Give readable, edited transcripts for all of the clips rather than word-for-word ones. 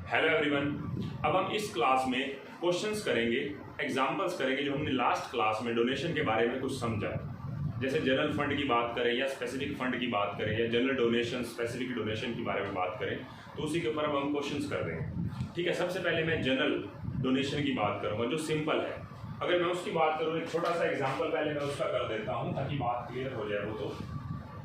Hello everyone. अब हम इस क्लास में क्वेश्चंस करेंगे, एग्जांपल्स करेंगे जो हमने लास्ट क्लास में डोनेशन के बारे में कुछ समझा। जैसे जनरल फंड की बात करें या स्पेसिफिक फंड की बात करें या जनरल डोनेशन स्पेसिफिक डोनेशन के बारे में बात करें, तो उसी के ऊपर अब हम क्वेश्चंस कर देंगे। ठीक है, सबसे पहले मैं जनरल डोनेशन की बात करूँगा जो सिंपल है। अगर मैं उसकी बात करूँ, एक छोटा सा एग्जाम्पल पहले मैं उसका कर देता हूँ ताकि बात क्लियर हो जाए। वो तो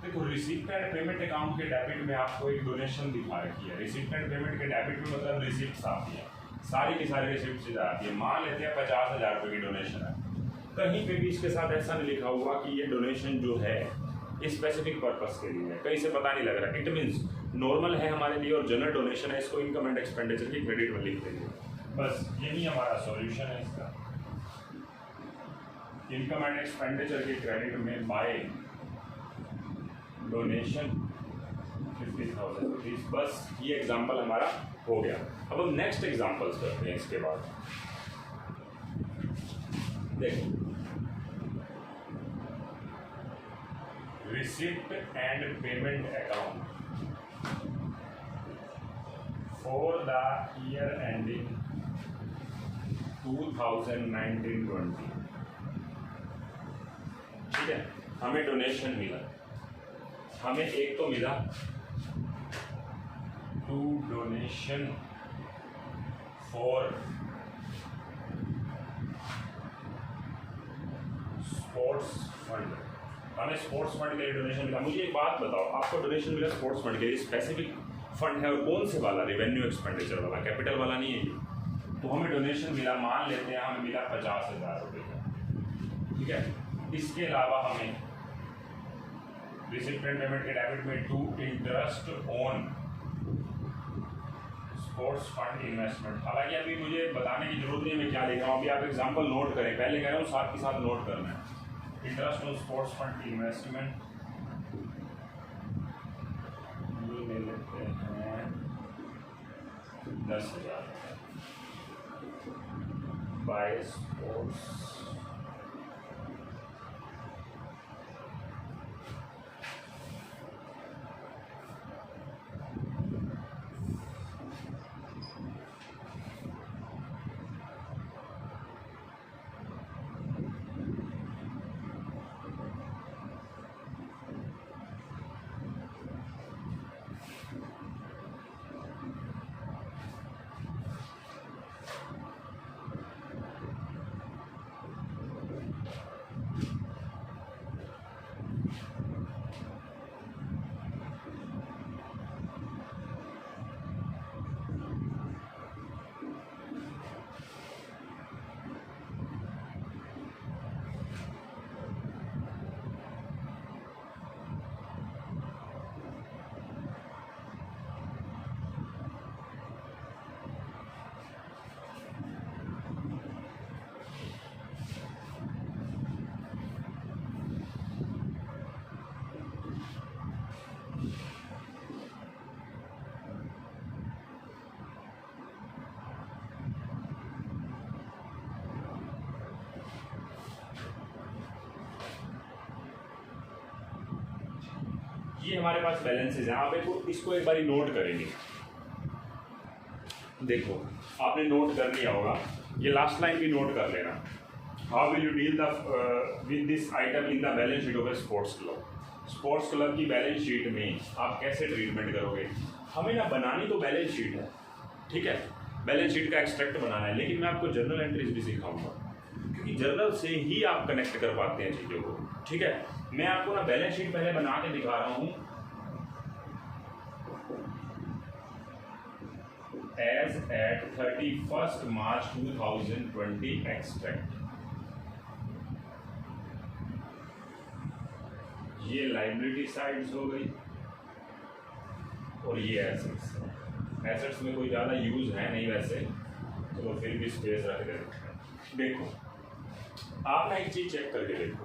देखो, रिसीप्ट एंड पेमेंट अकाउंट के डेबिट में आपको एक डोनेशन दिखा रखी है। रिसीप्ट एंड पेमेंट के डेबिट में मतलब रिसिप्ट आती है, सारी की सारी रिसिप्ट से आती है। मान लेते हैं 50,000 रुपये की डोनेशन है, कहीं पे भी इसके साथ ऐसा नहीं लिखा हुआ कि ये डोनेशन जो है स्पेसिफिक पर्पस के लिए है, कहीं से पता नहीं लग रहा। इट मीन्स नॉर्मल है हमारे लिए और जनरल डोनेशन है, इसको इनकम एंड एक्सपेंडिचर की क्रेडिट में लिख देंगे। बस यही हमारा सॉल्यूशन है इसका। इनकम एंड एक्सपेंडिचर के क्रेडिट में बाय डोनेशन 50,000 रुपीज। बस ये एग्जाम्पल हमारा हो गया। अब हम नेक्स्ट एग्जाम्पल्स करते हैं। इसके बाद देखो, receipt and payment account for the year ending 2019-20। ठीक है, हमें डोनेशन मिला, हमें एक तो मिला to donation for sports fund. हमें स्पोर्ट्स फंड के लिए डोनेशन मिला। मुझे एक बात बताओ, आपको डोनेशन मिला स्पोर्ट्स फंड के लिए, स्पेसिफिक फंड है और कौन से वाला? रेवेन्यू एक्सपेंडिचर वाला, कैपिटल वाला नहीं है ये। तो हमें डोनेशन मिला, मान लेते हैं हमें मिला 50,000 रुपये का। ठीक है, इसके अलावा हमें रिसिप्ट एंड पेमेंट के डेबिट में to interest on sports fund investment. हालांकि अभी मुझे बताने की जरूरत नहीं है मैं क्या लिख रहा हूँ, अभी आप एग्जांपल नोट करें। पहले कह रहा हूँ साथ के साथ नोट करना है। Interest on sports fund investment ये ले लेते हैं 10,000 बाय स्पोर्ट्स। ये हमारे पास बैलेंसेज हैं। आप इसको एक बारी नोट करेंगे। देखो, आपने नोट कर लिया होगा, ये लास्ट लाइन भी नोट कर लेना। How will you deal with this item in the balance sheet of A sports club. Sports club की बैलेंस शीट में आप कैसे ट्रीटमेंट करोगे? हमें ना बनानी तो बैलेंस शीट है, ठीक है, बैलेंस शीट का एक्सट्रैक्ट बनाना है, लेकिन मैं आपको जर्नल एंट्रीज भी सिखाऊंगा क्योंकि जर्नल से ही आप कनेक्ट कर पाते हैं चीज़ों को। ठीक है, मैं आपको ना बैलेंस शीट पहले बना के दिखा रहा हूँ। एज एट 31 मार्च 2020 एक्सट्रैक्ट। ये लाइबिलिटी साइड्स हो गई और ये एसेट्स। एसेट्स में कोई ज़्यादा यूज है नहीं वैसे, तो फिर भी स्पेस रख देते। देखो, आप ना एक चीज चेक करके देखो,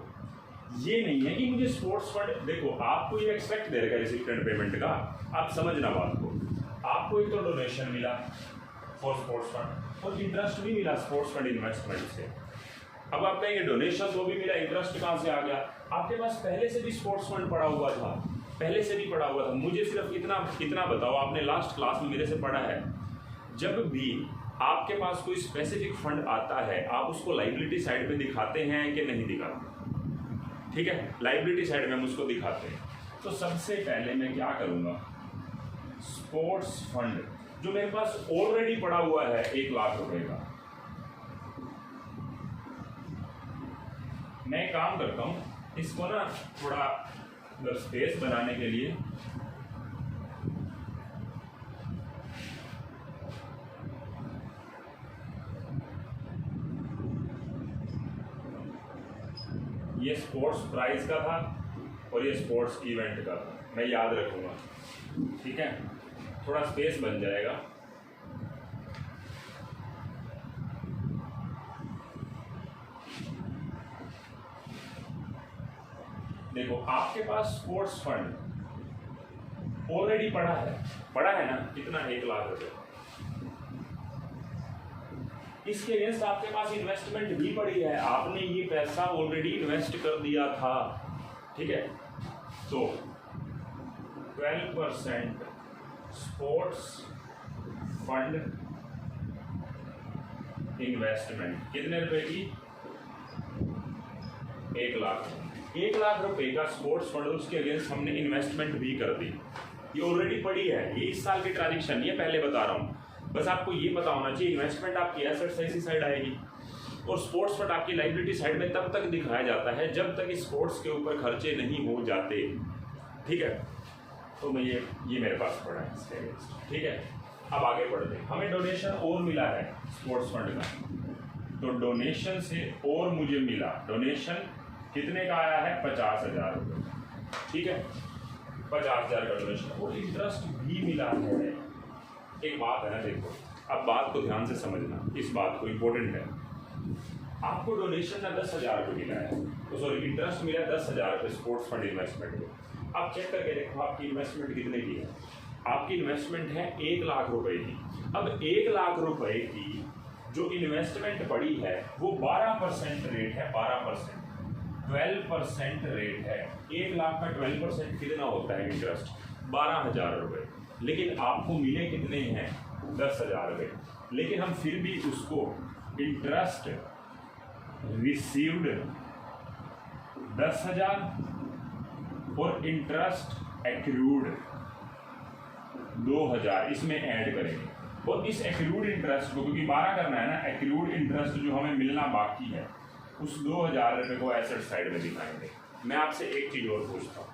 ये नहीं है कि मुझे स्पोर्ट्स फंड, देखो आपको ये एक्सपेक्ट दे रखा है रिसिप्ट एंड पेमेंट का। आप समझना बात को, आपको एक तो डोनेशन मिला फॉर स्पोर्ट्स फंड और इंटरेस्ट भी मिला स्पोर्ट्स फंड इन्वेस्टमेंट से। अब आप कहेंगे डोनेशन तो भी मिला, इंटरेस्ट कहाँ से आ गया? आपके पास पहले से भी स्पोर्ट्स फंड पड़ा हुआ था, पहले से भी पड़ा हुआ था। मुझे सिर्फ इतना बताओ, आपने लास्ट क्लास में मेरे से पढ़ा है जब भी आपके पास कोई स्पेसिफिक फंड आता है आप उसको लाइबिलिटी साइड पे दिखाते हैं कि नहीं दिखाते? ठीक है, लाइबिलिटी साइड में हम उसको दिखाते हैं। तो सबसे पहले मैं क्या करूँगा, स्पोर्ट्स फंड जो मेरे पास ऑलरेडी पड़ा हुआ है 1 लाख रुपए का, मैं काम करता हूँ इसको ना थोड़ा स्पेस बनाने के लिए ये स्पोर्ट्स प्राइज का था और ये स्पोर्ट्स इवेंट का था, मैं याद रखूँगा। ठीक है, थोड़ा स्पेस बन जाएगा। देखो आपके पास स्पोर्ट्स फंड ऑलरेडी पड़ा है ना, कितना 1 लाख रुपए। इसके अगेंस्ट आपके पास इन्वेस्टमेंट भी पड़ी है, आपने ये पैसा ऑलरेडी इन्वेस्ट कर दिया था। ठीक है, तो 12% स्पोर्ट्स फंड इन्वेस्टमेंट कितने रुपए की? 1 लाख। 1 लाख रुपए का स्पोर्ट्स फंड, उसके अगेंस्ट हमने इन्वेस्टमेंट भी कर दी। ये ऑलरेडी पड़ी है, ये इस साल की ट्रांजेक्शन ये पहले बता रहा हूँ, बस आपको ये पता होना चाहिए। इन्वेस्टमेंट आपकी एसेट्स ऐसी साइड आएगी और स्पोर्ट्स फंड आपकी लाइबिलिटी साइड में तब तक दिखाया जाता है जब तक स्पोर्ट्स के ऊपर खर्चे नहीं हो जाते। ठीक है, तो मैं ये मेरे पास पड़ा है इसके अगेंस्ट। ठीक है, अब आगे बढ़ते हैं। हमें डोनेशन और मिला है स्पोर्ट्स फंड का, तो डोनेशन से और मुझे मिला, डोनेशन कितने का आया है? 50,000 रुपये। ठीक है, 50,000 का डोनेशन और इंटरेस्ट भी मिला है। एक बात है ना, देखो अब बात को ध्यान से समझना, इस बात को इम्पोर्टेंट है। आपको डोनेशन ना 10,000 रुपये मिला है, तो सॉरी इंटरेस्ट मिला 10,000 रुपये स्पोर्ट्स फंड इन्वेस्टमेंट में। आप चेक करके देखो आपकी इन्वेस्टमेंट कितने की है। आपकी इन्वेस्टमेंट है 1 लाख रुपए की। अब 1 लाख रुपए की जो इन्वेस्टमेंट पड़ी है वो 12% रेट है, 12%, 12% रेट है। 1 लाख का 12% कितना होता है इंटरेस्ट? 12,000 रुपये। लेकिन आपको मिले कितने हैं? 10,000 रुपये। लेकिन हम फिर भी उसको इंटरेस्ट रिसीव्ड 10,000 और इंटरेस्ट एक्रूड 2,000 इसमें ऐड करेंगे। और इस एक्रूड इंटरेस्ट को, क्योंकि 12 करना है ना, एक्रूड इंटरेस्ट जो हमें मिलना बाकी है उस 2,000 रुपये को एसेट साइड में दिखाएंगे। मैं आपसे एक चीज़ और पूछता हूँ,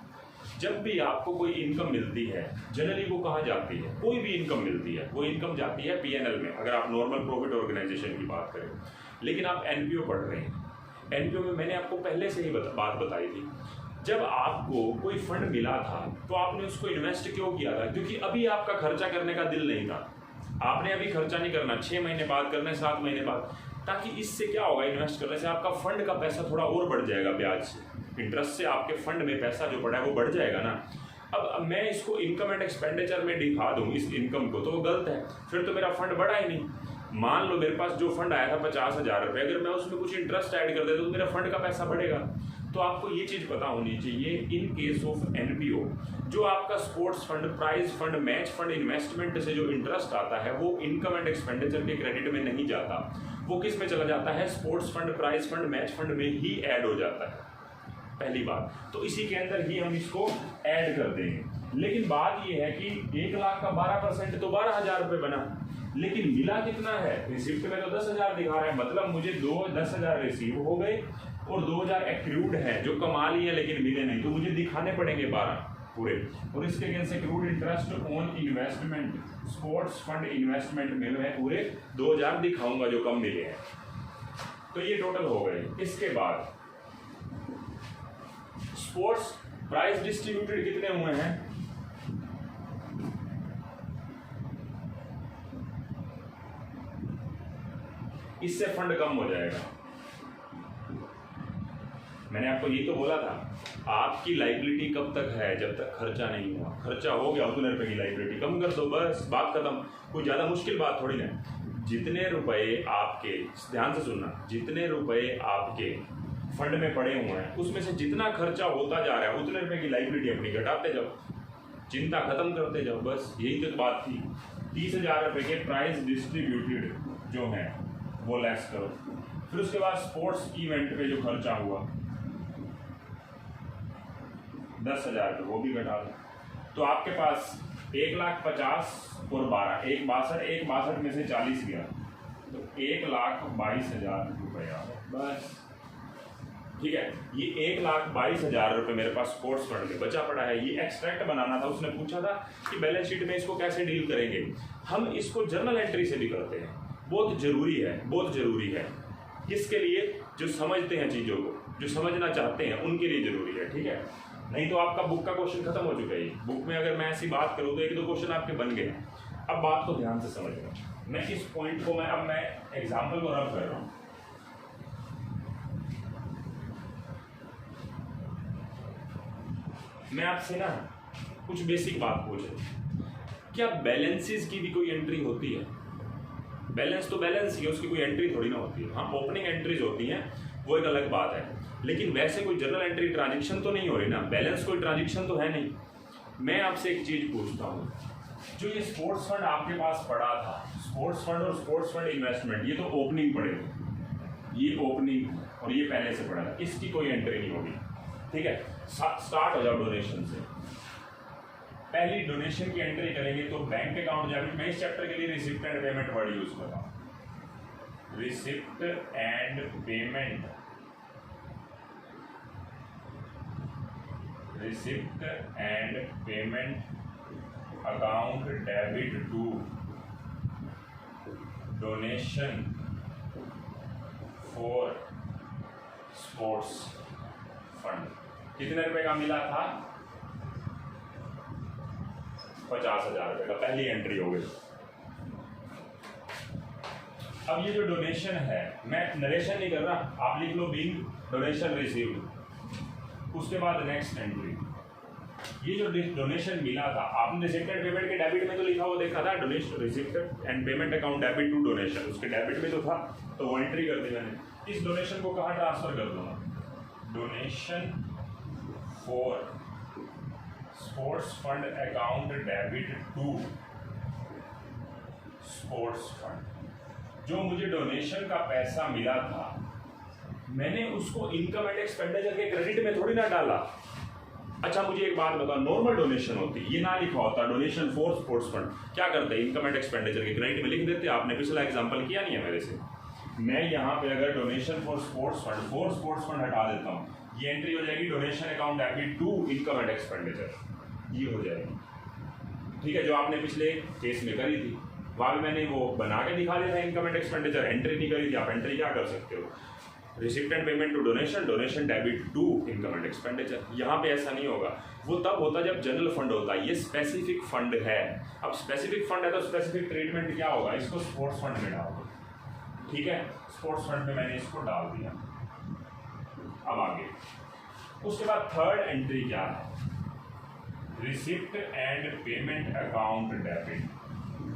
जब भी आपको कोई इनकम मिलती है जनरली वो कहाँ जाती है? कोई भी इनकम मिलती है वो इनकम जाती है पीएनएल में, अगर आप नॉर्मल प्रॉफिट ऑर्गेनाइजेशन की बात करें। लेकिन आप एनपीओ पढ़ रहे हैं, एनपीओ में मैंने आपको पहले से ही बात बताई थी, जब आपको कोई फंड मिला था तो आपने उसको इन्वेस्ट क्यों किया था? क्योंकि अभी आपका खर्चा करने का दिल नहीं था, आपने अभी खर्चा नहीं करना, 6 महीने बाद करना है, 7 महीने बाद, ताकि इससे क्या होगा, इन्वेस्ट करने से आपका फंड का पैसा थोड़ा और बढ़ जाएगा, ब्याज से, इंटरेस्ट से आपके फंड में पैसा जो पड़ा है वो बढ़ जाएगा ना। अब मैं इसको इनकम एंड एक्सपेंडिचर में दिखा दूँ इस इनकम को, तो वो गलत है, फिर तो मेरा फंड बढ़ा ही नहीं। मान लो मेरे पास जो फंड आया था 50,000 रुपये, अगर मैं उसमें कुछ इंटरेस्ट ऐड कर देता तो मेरा फंड का पैसा बढ़ेगा। तो आपको ये चीज़ पता होनी चाहिए, इन केस ऑफ एनपीओ जो आपका sports fund, prize fund, match fund, investment से जो इंटरेस्ट आता है वो इनकम एंड एक्सपेंडिचर के क्रेडिट में नहीं जाता, वो किस में चला जाता है? Sports fund, prize fund, match fund में ही ऐड हो जाता है, पहली बात। तो इसी के अंदर ही हम इसको ऐड कर देंगे। लेकिन बात ये है कि 1 लाख का 12% तो 12,000 रुपये बना, लेकिन मिला कितना है? रिसिप्ट में तो 10,000 दिखा रहा है, मतलब मुझे 10,000 रिसीव हो गए और 2,000 एक्रूड है जो कमा लिए लेकिन मिले नहीं, तो मुझे दिखाने पड़ेंगे 12 पूरे। और इसके against accrued interest on investment, sports fund investment में मैं पूरे 2,000 दिखाऊंगा जो कम मिले हैं। तो ये टोटल हो गए। इसके बाद स्पोर्ट्स प्राइज डिस्ट्रीब्यूटेड कितने हुए हैं? इससे फंड कम हो जाएगा। मैंने आपको ये तो बोला था, आपकी लाइबिलिटी कब तक है? जब तक खर्चा नहीं हुआ। खर्चा हो गया उतने रुपए की लाइबिलिटी कम कर दो, बस बात खत्म। कोई ज़्यादा मुश्किल बात थोड़ी ना। जितने रुपए आपके, ध्यान से सुनना, जितने रुपए आपके फंड में पड़े हुए हैं उसमें से जितना खर्चा होता जा रहा है उतने रुपए की लाइबिलिटी अपनी घटाते जाओ, चिंता खत्म करते जाओ, बस यही तो बात थी। 30,000 रुपये के प्राइस डिस्ट्रीब्यूटेड जो है वो लेस करो। फिर उसके बाद स्पोर्ट्स इवेंट पे जो खर्चा हुआ 10,000 रुपये वो भी घटा दो। तो आपके पास 1,50,000 और 12 1,62 में से 40 गया तो 1,22,000 रुपया बस। ठीक है, ये 1,22,000 रुपये मेरे पास स्पोर्ट्स फंड में बचा पड़ा है। ये एक्सट्रैक्ट बनाना था, उसने पूछा था कि बैलेंस शीट में इसको कैसे डील करेंगे। हम इसको जर्नल एंट्री से भी करते हैं, बहुत ज़रूरी है, बहुत ज़रूरी है। किसके लिए? जो समझते हैं चीज़ों को, जो समझना चाहते हैं उनके लिए ज़रूरी है। ठीक है, नहीं तो आपका बुक का क्वेश्चन खत्म हो चुका है। बुक में अगर मैं ऐसी बात करूँ तो 1-2 क्वेश्चन आपके बन गए। अब बात को ध्यान से समझना। मैं इस पॉइंट को मैं एग्जाम्पल को रब कर रहा हूँ। मैं आपसे ना कुछ बेसिक बात पूछ रहा हूँ, क्या बैलेंसेस की भी कोई एंट्री होती है? बैलेंस तो बैलेंस ही है, उसकी कोई एंट्री थोड़ी ना होती है। हाँ, ओपनिंग एंट्रीज होती हैं, वो एक अलग बात है, लेकिन वैसे कोई जर्नल एंट्री ट्रांजेक्शन तो नहीं हो रही ना। बैलेंस कोई ट्रांजेक्शन तो है नहीं। मैं आपसे एक चीज पूछता हूँ, जो ये स्पोर्ट्स फंड आपके पास पड़ा था, स्पोर्ट्स फंड और स्पोर्ट्स फंड इन्वेस्टमेंट, ये तो ओपनिंग पड़ेगा, ये ओपनिंग और ये पहले से पड़ा था, इसकी कोई एंट्री नहीं होगी। ठीक है, स्टार्ट हो जाओ डोनेशन से। पहली डोनेशन की एंट्री करेंगे तो बैंक अकाउंट डेबिट। मैं इस चैप्टर के लिए receipt and payment word use कर रहा हूं। Receipt and payment, receipt and payment account debit to donation for sports fund. कितने रुपए का मिला था? 50,000 रुपए का, पहली एंट्री हो गई। अब ये जो डोनेशन है, मैं नरेशन नहीं कर रहा, आप लिख लो बीइंग डोनेशन रिसीव्ड। उसके बाद नेक्स्ट एंट्री, ये जो डोनेशन मिला था, आपने रिसिप्ट एंड पेमेंट के डेबिट में तो लिखा हुआ देखा था, donation receipt and payment account debit to donation, उसके डेबिट में तो था, तो वो एंट्री कर दी मैंने। इस डोनेशन को कहाँ ट्रांसफर कर दूंगा? Donation for sports fund account debit to sports fund. जो मुझे डोनेशन का पैसा मिला था, मैंने उसको इनकम एंड एक्सपेंडिचर के क्रेडिट में थोड़ी ना डाला। अच्छा, मुझे एक बात बताओ, नॉर्मल डोनेशन होती, ये ना लिखा होता डोनेशन फॉर स्पोर्ट्स फंड, क्या करते हैं? इनकम एंड एक्सपेंडिचर के क्रेडिट में लिख देते। आपने पिछला एग्जांपल किया नहीं है मेरे से। मैं यहाँ पे अगर डोनेशन फॉर स्पोर्ट्स फंड हटा देता हूँ, ये एंट्री हो जाएगी donation account debit to income and expenditure, ये हो जाएगी। ठीक है, जो आपने पिछले केस में करी थी, वहाँ भी मैंने वो बना के दिखा दिया था इनकम एंड एक्सपेंडिचर, एंट्री नहीं करी थी। आप एंट्री क्या कर सकते हो? Receipt and payment to donation, donation debit to income and expenditure. यहाँ पे ऐसा नहीं होगा, वो तब होता जब जनरल फंड होता है। ये स्पेसिफिक फंड है। अब स्पेसिफिक फंड है तो स्पेसिफिक ट्रीटमेंट क्या होगा? इसको स्पोर्ट्स फंड में डाल दो। ठीक है, स्पोर्ट्स फंड में मैंने इसको डाल दिया। अब आगे, उसके बाद थर्ड एंट्री क्या है? Receipt and payment account debit.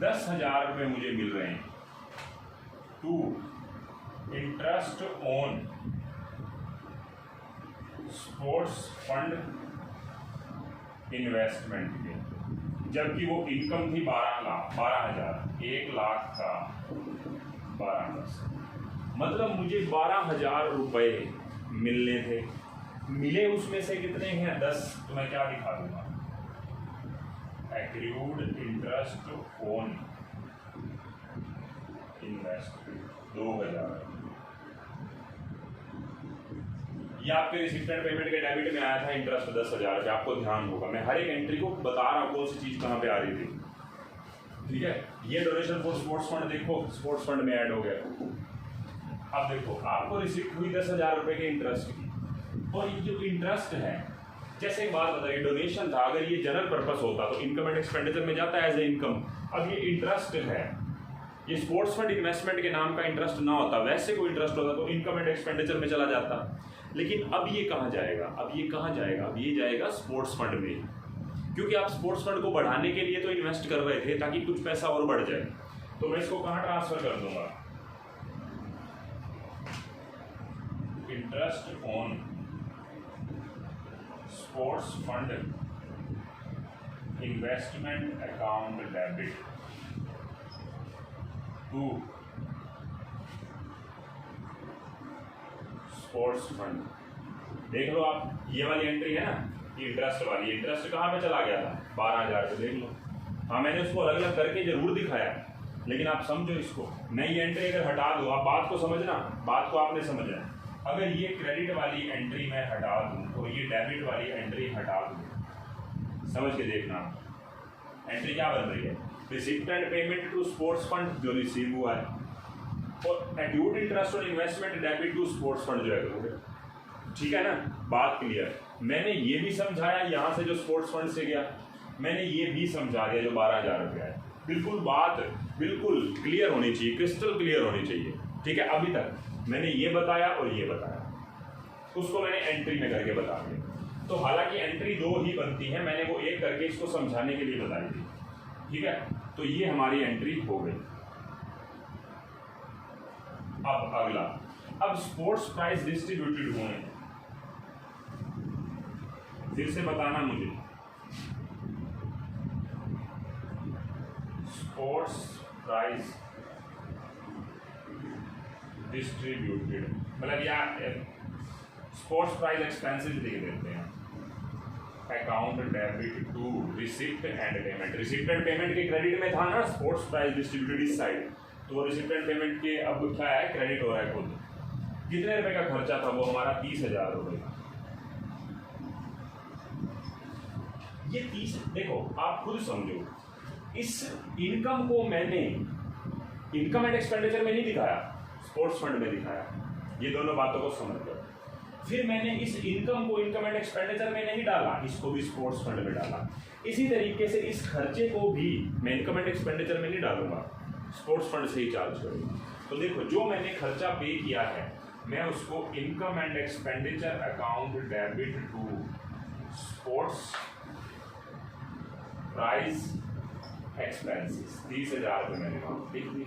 10,000 रुपये मुझे मिल रहे हैं to interest on sports fund investment के, जबकि वो इनकम थी 12,000, 1 लाख का 12%। मतलब मुझे 12,000 रुपये मिलने थे, मिले उसमें से कितने हैं? 10। तो मैं क्या दिखा दूंगा? Accrued interest on investment 2,000। ये आपके रिसिप्ट एंड पेमेंट के डेबिट में आया था इंटरेस्ट 10,000 रुपये। आपको ध्यान होगा, मैं हर एक एंट्री को बता रहा हूँ कौन सी चीज़ कहाँ पे आ रही थी। ठीक है, ये डोनेशन फॉर स्पोर्ट्स फंड देखो, स्पोर्ट्स फंड में ऐड हो गया। अब देखो, आपको रिसिप्ट हुई 10,000 रुपये के इंटरेस्ट की, और ये जो इंटरेस्ट है, जैसे एक बात बताइए, डोनेशन था, अगर ये जनरल पर्पस होता तो इनकम एंड एक्सपेंडिचर में जाता है एज ए इनकम। अब ये इंटरेस्ट है, ये स्पोर्ट्स फंड इन्वेस्टमेंट के नाम का इंटरेस्ट ना होता, वैसे कोई इंटरेस्ट होता तो इनकम एंड एक्सपेंडिचर में चला जाता। लेकिन अब ये कहाँ जाएगा? अब ये कहाँ जाएगा? अब ये जाएगा स्पोर्ट्स फंड में, क्योंकि आप स्पोर्ट्स फंड को बढ़ाने के लिए तो इन्वेस्ट कर रहे थे ताकि कुछ पैसा और बढ़ जाए। तो मैं इसको कहाँ ट्रांसफर कर दूंगा? Interest on sports fund investment account debit to sports fund. देख लो आप, ये वाली एंट्री है ना, ये इंटरेस्ट वाली, इंटरेस्ट कहाँ पे चला गया था, 12,000 पे, देख लो। हाँ मैंने उसको अलग अलग करके जरूर दिखाया, लेकिन आप समझो इसको। मैं ये एंट्री अगर हटा दूँ, आप बात को समझना, बात को आपने समझना है। अगर ये क्रेडिट वाली एंट्री मैं हटा दूँ और ये डेबिट वाली एंट्री हटा दूँ, समझ के देखना, एंट्री क्या बन रही है, receipt and payment to sports fund जो रिसीव हुआ है, और accrued interest on investment debit to sports fund जो है करोगे। ठीक है ना, बात क्लियर। मैंने ये भी समझाया यहाँ से जो स्पोर्ट्स फंड से गया, मैंने ये भी समझा दिया जो 12,000 रुपया है। बिल्कुल बात बिल्कुल क्लियर होनी चाहिए, क्रिस्टल क्लियर होनी चाहिए। ठीक है, अभी तक मैंने ये बताया और ये बताया, उसको मैंने एंट्री में करके बता दिया। तो हालांकि एंट्री 2 ही बनती है, मैंने वो एक करके इसको समझाने के लिए बताई थी। ठीक है, तो ये हमारी एंट्री हो गई। अब अगला, अब स्पोर्ट्स प्राइज डिस्ट्रीब्यूटेड हुए हैं, फिर से बताना मुझे, स्पोर्ट्स प्राइज डिस्ट्रीब्यूटेड मतलब यार स्पोर्ट्स प्राइज एक्सपेंसेस लिख देते हैं, account debit to receipt and payment. Receipt and payment के क्रेडिट में था ना स्पोर्ट्स प्राइज डिस्ट्रीब्यूटेड इस साइड, तो वो रिसिप्ट एंड पेमेंट के अब क्या है, क्रेडिट हो रहा है खुद। कितने रुपए का खर्चा था वो हमारा, 30,000 रुपये का। ये 30, देखो आप खुद समझो, इस इनकम को मैंने इनकम एंड एक्सपेंडिचर में नहीं दिखाया, स्पोर्ट्स फंड में दिखाया। ये दोनों बातों को समझ लो। फिर मैंने इस इनकम को इनकम एंड एक्सपेंडिचर में नहीं डाला, इसको भी स्पोर्ट्स फंड में डाला। इसी तरीके से इस खर्चे को भी मैं इनकम एंड एक्सपेंडिचर में नहीं डालूंगा, स्पोर्ट्स फंड से ही चार्ज करूंगा। तो देखो, जो मैंने खर्चा पे किया है मैं उसको income and expenditure account debit to sports prize expenses 30,000 रुपये मैंने वहाँ लिख दी।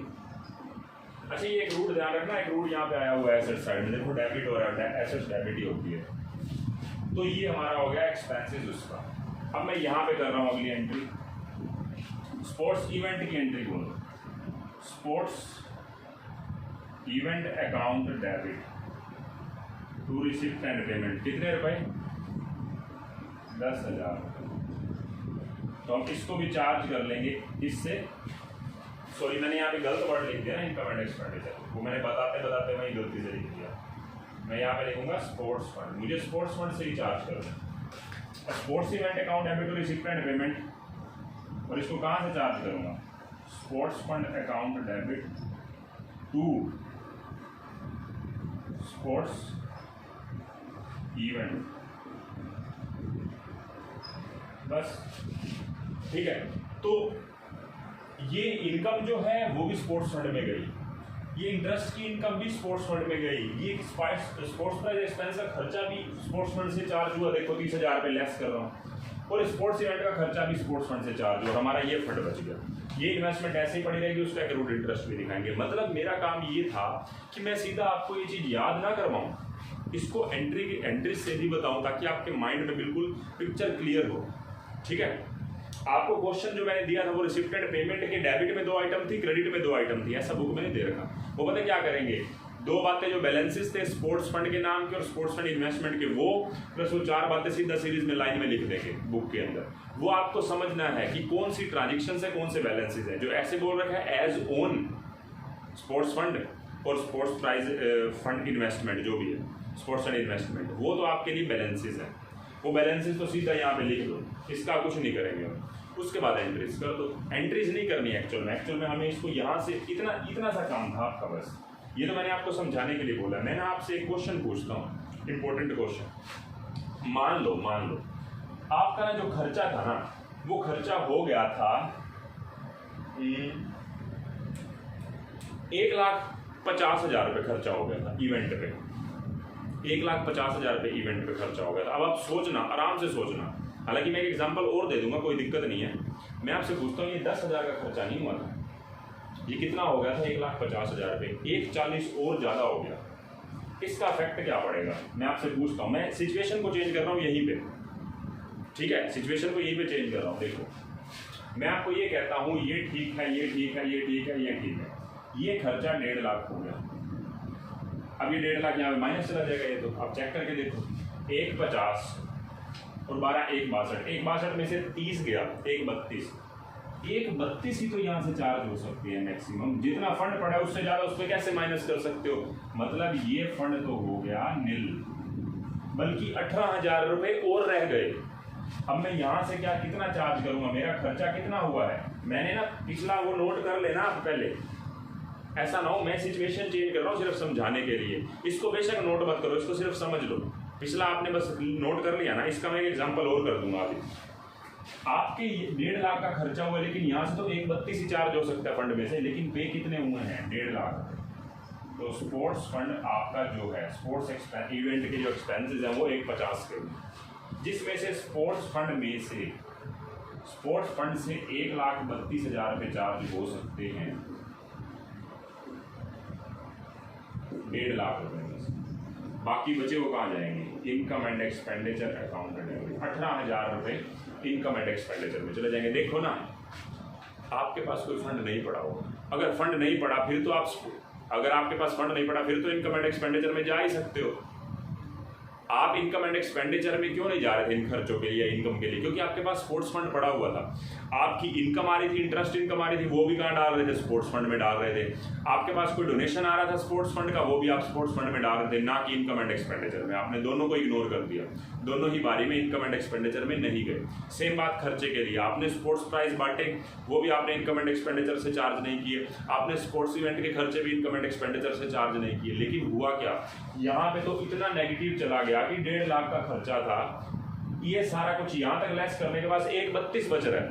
अच्छा, ये एक रूट ध्यान रखना, एक रूट यहाँ पे आया हुआ है एसेट साइड में, देखो डेबिट हो रहा है, एसेट डेबिट ही होती है। तो ये हमारा हो गया एक्सपेंसेस उसका। अब मैं यहाँ पे कर रहा हूँ अगली एंट्री, स्पोर्ट्स इवेंट की एंट्री बोलो, sports event account debit to receipt and payment. कितने रुपए, 10,000। तो हम इसको भी चार्ज कर लेंगे इससे। सॉरी, मैंने यहाँ पे गलत वर्ड लिख दिया ना, इनकम एंड एक्सपेंडिचर, वो मैंने बताते बताते वही गलती से लिख दिया। मैं यहाँ पे लिखूंगा स्पोर्ट्स फंड, मुझे स्पोर्ट्स फंड से ही चार्ज करना। Sports event account debit to receipt and payment, और इसको कहाँ से चार्ज करूँगा, sports fund account debit to sports event. बस ठीक है। तो ये इनकम जो है वो भी स्पोर्ट्स फंड में गई, ये इंटरेस्ट की इनकम भी स्पोर्ट्स फंड में गई, ये स्पोर्ट्स प्राइज एक्सपेंस का खर्चा भी स्पोर्ट्स फंड से चार्ज हुआ। देखो 30,000 रुपये लेस कर रहा हूँ, और स्पोर्ट्स इवेंट का खर्चा भी स्पोर्ट्स फंड से चार्ज हुआ, हमारा ये फंड बच गया। ये इन्वेस्टमेंट ऐसे ही पड़ी रहेगी, उसका एक्रूड इंटरेस्ट भी दिखाएंगे। मतलब मेरा काम ये था कि मैं सीधा आपको ये चीज़ याद ना करवाऊँ, इसको एंट्री से भी बताऊँ, ताकि आपके माइंड में बिल्कुल पिक्चर क्लियर हो। ठीक है, आपको क्वेश्चन जो मैंने दिया था वो रिसिप्ट एंड पेमेंट के डेबिट में 2 आइटम थी, क्रेडिट में 2 आइटम थी, ऐसा बुक मैंने दे रखा। वो पता क्या करेंगे, 2 बातें जो बैलेंसेस थे स्पोर्ट्स फंड के नाम के और स्पोर्ट्स फंड इन्वेस्टमेंट के, वो प्लस वो 4 बातें सीधा सीरीज में लाइन में लिख देंगे बुक के अंदर। वो आपको समझना है कि कौन सी ट्रांजेक्शन है, कौन से बैलेंसेज है। जो ऐसे बोल रखा है एज ओन स्पोर्ट्स फंड और स्पोर्ट्स प्राइज फंड इन्वेस्टमेंट, जो भी है स्पोर्ट्स फंड इन्वेस्टमेंट, वो तो आपके लिए बैलेंसेज है। वो बैलेंसेज तो सीधा यहाँ पे लिख दो, इसका कुछ नहीं करेंगे। उसके बाद एंट्रीज कर दो। एंट्रीज नहीं करनी है एक्चुअल में हमें इसको यहाँ से इतना सा काम था आपका, बस। ये तो मैंने आपको समझाने के लिए बोला। मैंने आपसे एक क्वेश्चन पूछता हूँ, इंपॉर्टेंट क्वेश्चन। मान लो आपका ना जो खर्चा था ना, वो खर्चा हो गया था 1,50,000 रुपये खर्चा हो गया था इवेंट पे। 1,50,000 रुपये इवेंट पे खर्चा हो गया था। अब आप सोचना, आराम से सोचना, हालांकि मैं एक एग्जांपल और दे दूंगा, कोई दिक्कत नहीं है। मैं आपसे पूछता हूँ, ये 10,000 का खर्चा नहीं हुआ था, ये कितना हो गया था, 1,50,000 रुपये, 1,40,000 और ज़्यादा हो गया। इसका इफेक्ट क्या पड़ेगा, मैं आपसे पूछता हूँ। मैं सिचुएशन को चेंज कर रहा हूँ यहीं पे, ठीक है, सिचुएशन को यहीं पे चेंज कर रहा हूँ। देखो, मैं आपको ये कहता हूँ, ये ठीक है, ये ठीक है, ये ठीक है, ये ठीक है। ये खर्चा 1.5 लाख हो गया। अब ये 1.5 लाख यहाँ पे माइनस चला जाएगा, ये तो आप चेक करके देखो। 1,50 और 12 1,62, 1,62 में से 30 गया 1,32, 1,32 ही तो यहाँ से चार्ज हो सकती है मैक्सिमम। जितना फंड पड़ा है उससे ज़्यादा उस पर कैसे माइनस कर सकते हो? मतलब ये फंड तो हो गया नील, बल्कि 18,000 रुपये और रह गए। अब मैं यहाँ से क्या कितना चार्ज करूँगा? मेरा खर्चा कितना हुआ है? मैंने ना पिछला वो नोट कर लेना आप पहले, ऐसा ना हो मैं सिचुएशन चेंज कर रहा हूँ सिर्फ समझाने के लिए। इसको बेशक नोट मत करो, इसको सिर्फ समझ लो। पिछला आपने बस नोट कर लिया ना, इसका मैं एक एग्जांपल और कर दूंगा अभी। आपके 1.5 लाख का खर्चा हुआ, लेकिन यहाँ से तो 1,32 ही चार्ज हो सकता है फंड में से, लेकिन पे कितने हुए हैं? 1.5 लाख। तो स्पोर्ट्स फंड आपका जो है, स्पोर्ट्स इवेंट के जो एक्सपेंसेस हैं वो 1,50 के हुए, जिसमें से स्पोर्ट्स फंड से 1,32,000 रुपये चार्ज हो सकते हैं 1.5 लाख रुपए में से। बाकी बचे वो कहाँ जाएंगे? इनकम एंड एक्सपेंडिचर अकाउंट में 18,000 रुपये इनकम एंड एक्सपेंडिचर में चले जाएंगे। देखो ना, आपके पास कोई फंड नहीं पड़ा हो, अगर फंड नहीं पड़ा फिर तो अगर आपके पास फंड नहीं पड़ा फिर तो इनकम एंड एक्सपेंडिचर में जा ही सकते हो। आप इनकम एंड एक्सपेंडिचर में क्यों नहीं जा रहे थे इन खर्चों के लिए, इनकम के लिए? क्योंकि आपके पास स्पोर्ट्स फंड पड़ा हुआ था। आपकी इनकम आ रही थी, इंटरेस्ट इनकम आ रही थी, वो भी कहाँ डाल रहे थे? स्पोर्ट्स फंड में डाल रहे थे। आपके पास कोई डोनेशन आ रहा था स्पोर्ट्स फंड का, वो भी आप स्पोर्ट्स फंड में डाल रहे थे, ना कि इनकम एंड एक्सपेंडिचर में। आपने दोनों को इग्नोर कर दिया, दोनों ही बारी में इनकम एंड एक्सपेंडिचर में नहीं गए। सेम बात खर्चे के लिए, आपने स्पोर्ट्स प्राइज बांटे, वो भी आपने इनकम एंड एक्सपेंडिचर से चार्ज नहीं किए। आपने स्पोर्ट्स इवेंट के खर्चे भी इनकम एंड एक्सपेंडिचर से चार्ज नहीं किए। लेकिन हुआ क्या, यहाँ पे तो इतना नेगेटिव चला गया कि 1.5 लाख का खर्चा था, ये सारा कुछ यहाँ तक लेस करने के बाद 1,32 बच रहा है,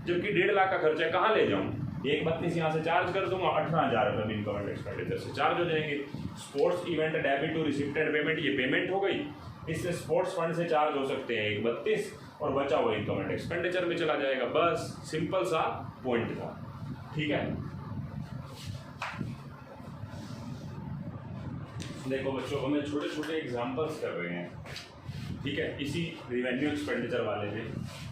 जबकि 1.5 लाख का खर्चा है। कहाँ ले जाऊँ? 1,32 यहाँ से चार्ज कर दूंगा, 18,000 रुपये इनकम एंड एक्सपेंडिचर से चार्ज हो जाएंगे। Sports event debit to receipted payment, ये पेमेंट हो गई, इससे स्पोर्ट्स फंड से चार्ज हो सकते हैं 1,32 और बचा हुआ इनकम एंड एक्सपेंडिचर में चला जाएगा। बस सिंपल सा पॉइंट था, ठीक है। देखो बच्चों, हमें छोटे छोटे एग्जांपल्स कर रहे हैं, ठीक है, इसी रिवेन्यू एक्सपेंडिचर वाले पे।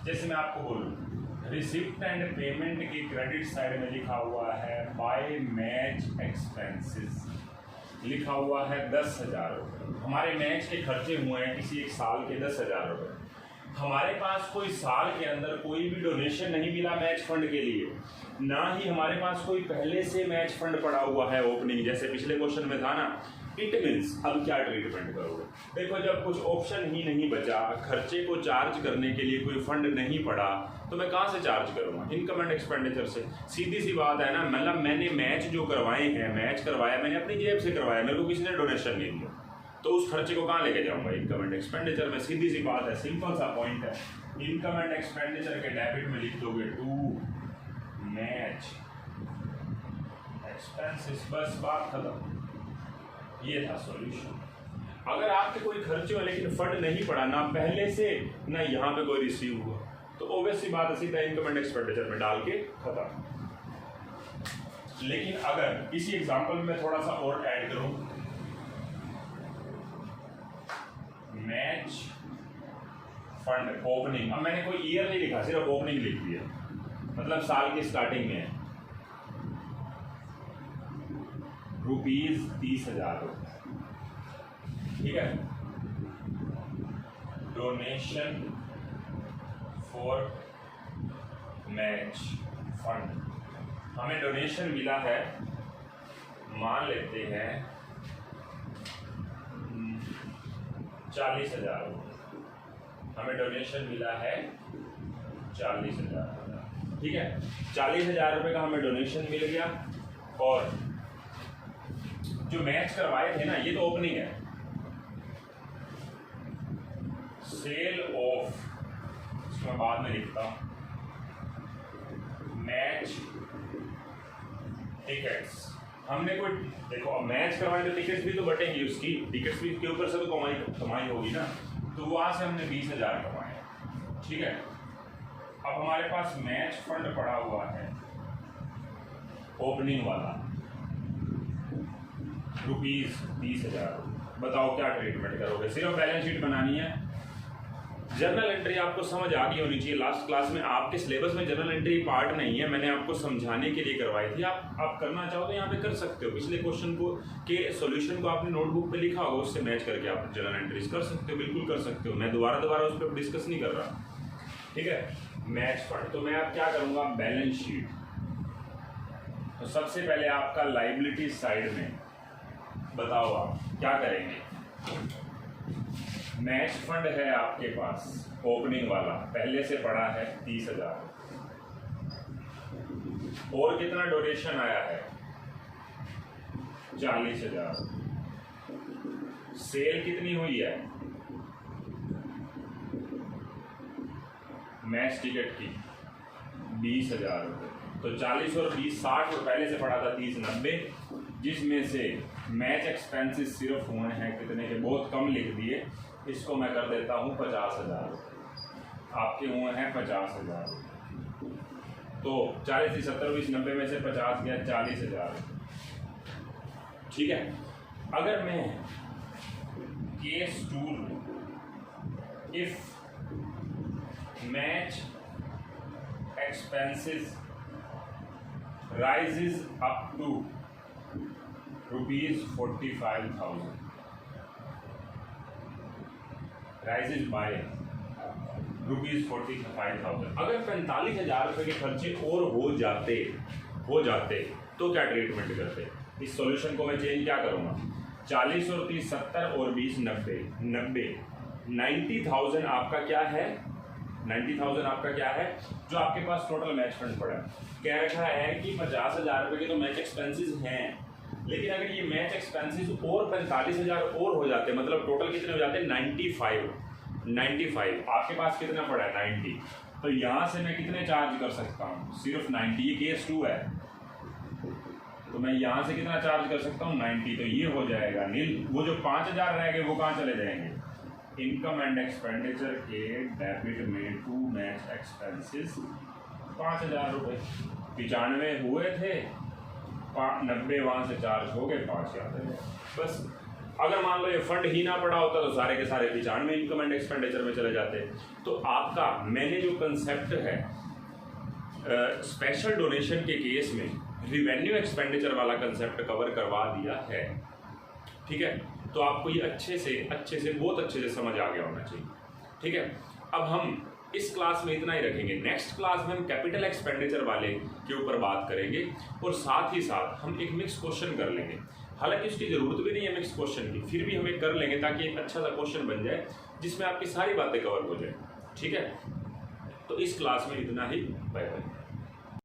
जैसे मैं आपको बोलूँ, रिसिप्ट एंड पेमेंट की क्रेडिट साइड में लिखा हुआ है बाय मैच एक्सपेंसेस, लिखा हुआ है 10,000 रुपये। हमारे मैच के खर्चे हुए हैं किसी एक साल के 10,000 रुपये। हमारे पास कोई साल के अंदर कोई भी डोनेशन नहीं मिला मैच फंड के लिए, ना ही हमारे पास कोई पहले से मैच फंड पड़ा हुआ है ओपनिंग, जैसे पिछले क्वेश्चन में था ना। इट मीन्स अब क्या ट्रीटमेंट करोगे? देखो, जब कुछ ऑप्शन ही नहीं बचा, खर्चे को चार्ज करने के लिए कोई फंड नहीं पड़ा, तो मैं कहाँ से चार्ज करूँगा? इनकम एंड एक्सपेंडिचर से। सीधी सी बात है ना, मतलब मैंने मैच जो करवाए हैं, मैच करवाया मैंने अपनी जेब से करवाया, मेरे को किसी ने डोनेशन नहीं दिया, तो उस खर्चे को कहाँ लेके जाऊँगा? इनकम एंड एक्सपेंडिचर में। सीधी सी बात है, सिंपल सा पॉइंट है। इनकम एंड एक्सपेंडिचर के डेबिट में लिख दोगे टू मैच एक्सपेंसेस, बस बात खत्म। ये था सॉल्यूशन। अगर आपके कोई खर्चे हो लेकिन फंड नहीं पड़ा, ना पहले से ना यहाँ पे कोई रिसीव हुआ, तो ऑब्वियस सी बात है सीधा इनकम एंड एक्सपेंडिचर में डाल के खत्म। लेकिन अगर इसी एग्जांपल में थोड़ा सा और ऐड करूं, मैच फंड ओपनिंग, अब मैंने कोई ईयर नहीं लिखा, सिर्फ ओपनिंग लिख दिया, मतलब साल की स्टार्टिंग में है ₹30,000, ठीक है। डोनेशन फॉर मैच फंड, हमें डोनेशन मिला है, मान लेते हैं 40,000, हमें डोनेशन मिला है 40,000, ठीक है। 40,000 रुपये का हमें डोनेशन मिल गया, और जो मैच करवाए थे ना, ये तो ओपनिंग है, सेल ऑफ, इसको मैं बाद में लिखता हूं, मैच टिकट्स। हमने कोई, देखो अब मैच करवाए तो टिकट्स भी तो बटेंगी, उसकी टिकट्स भी के ऊपर से तो कमाई होगी ना, तो वहां से हमने 20,000 कमाए, ठीक है। अब हमारे पास मैच फंड पड़ा हुआ है ओपनिंग वाला, ₹20,000। बताओ क्या ट्रीटमेंट करोगे? सिर्फ बैलेंस शीट बनानी है, जर्नल एंट्री आपको समझ आ गई होनी चाहिए। लास्ट क्लास में आपके सिलेबस में जर्नल एंट्री पार्ट नहीं है, मैंने आपको समझाने के लिए करवाई थी। आप करना चाहो तो यहाँ पे कर सकते हो। पिछले क्वेश्चन को के सॉल्यूशन को आपने नोटबुक पे लिखा होगा, उससे मैच करके आप जर्नल एंट्रीज कर सकते हो, बिल्कुल कर सकते हो। मैं दोबारा उस पर डिस्कस नहीं कर रहा, ठीक है। मैच फंड, तो मैं अब क्या करूँगा, बैलेंस शीट। तो सबसे पहले आपका लाइबिलिटी साइड में बताओ आप क्या करेंगे। मैच फंड है आपके पास, ओपनिंग वाला पहले से पड़ा है 30,000, और कितना डोनेशन आया है 40,000। सेल कितनी हुई है मैच टिकट की 20,000 रुपये। तो 40 और 20 60, और पहले से पड़ा था 30 90, जिसमें से मैच एक्सपेंसेस सिर्फ हुए हैं कितने के, बहुत कम लिख दिए, इसको मैं कर देता हूँ 50,000 रुपये। आपके हुए हैं 50,000। तो 40 से 70 20 90 में से 50 गया 40,000, ठीक है। अगर मैं case 2 if match expenses rises up to rupees 45,000, rises by rupees 45,000। अगर 45,000 रुपये के खर्चे और हो जाते तो क्या ट्रीटमेंट करते। इस सॉल्यूशन को मैं चेंज क्या करूँगा, 40 और 30 70 और 20 90 90,000 आपका क्या है, 90,000 आपका क्या है जो आपके पास टोटल मैच फंड पड़ा है। कह रखा है कि 50,000 रुपये के तो मैच एक्सपेंसेस हैं, लेकिन अगर ये मैच एक्सपेंसेस और 45,000 और हो जाते, मतलब टोटल कितने हो जाते, 95। आपके पास कितना पड़ा है 90, तो यहाँ से मैं कितने चार्ज कर सकता हूँ, सिर्फ 90। ये केस 2 है, तो मैं यहाँ से कितना चार्ज कर सकता हूँ 90, तो ये हो जाएगा नील। वो जो 5,000 रह गए वो कहाँ चले जाएंगे, इनकम एंड एक्सपेंडिचर के डेबिट में टू मैच एक्सपेंसेस 5,000 रुपये। 95 हुए थे, 90 वहाँ से चार्ज हो गए, 5,000 बस। अगर मान लो ये फंड ही ना पड़ा होता तो सारे के सारे 95 इनकम एंड एक्सपेंडिचर में चले जाते। तो आपका मैंने जो कंसेप्ट है स्पेशल डोनेशन के केस में रिवेन्यू एक्सपेंडिचर वाला कंसेप्ट कवर करवा दिया है, ठीक है। तो आपको ये अच्छे से बहुत अच्छे से समझ आ गया होना चाहिए, ठीक है। अब हम इस क्लास में इतना ही रखेंगे। नेक्स्ट क्लास में हम कैपिटल एक्सपेंडिचर वाले के ऊपर बात करेंगे, और साथ ही साथ हम एक मिक्स क्वेश्चन कर लेंगे। हालांकि उसकी ज़रूरत भी नहीं है मिक्स क्वेश्चन की, फिर भी हम एक कर लेंगे ताकि एक अच्छा सा क्वेश्चन बन जाए जिसमें आपकी सारी बातें कवर हो जाए, ठीक है। तो इस क्लास में इतना ही, बाय बाय।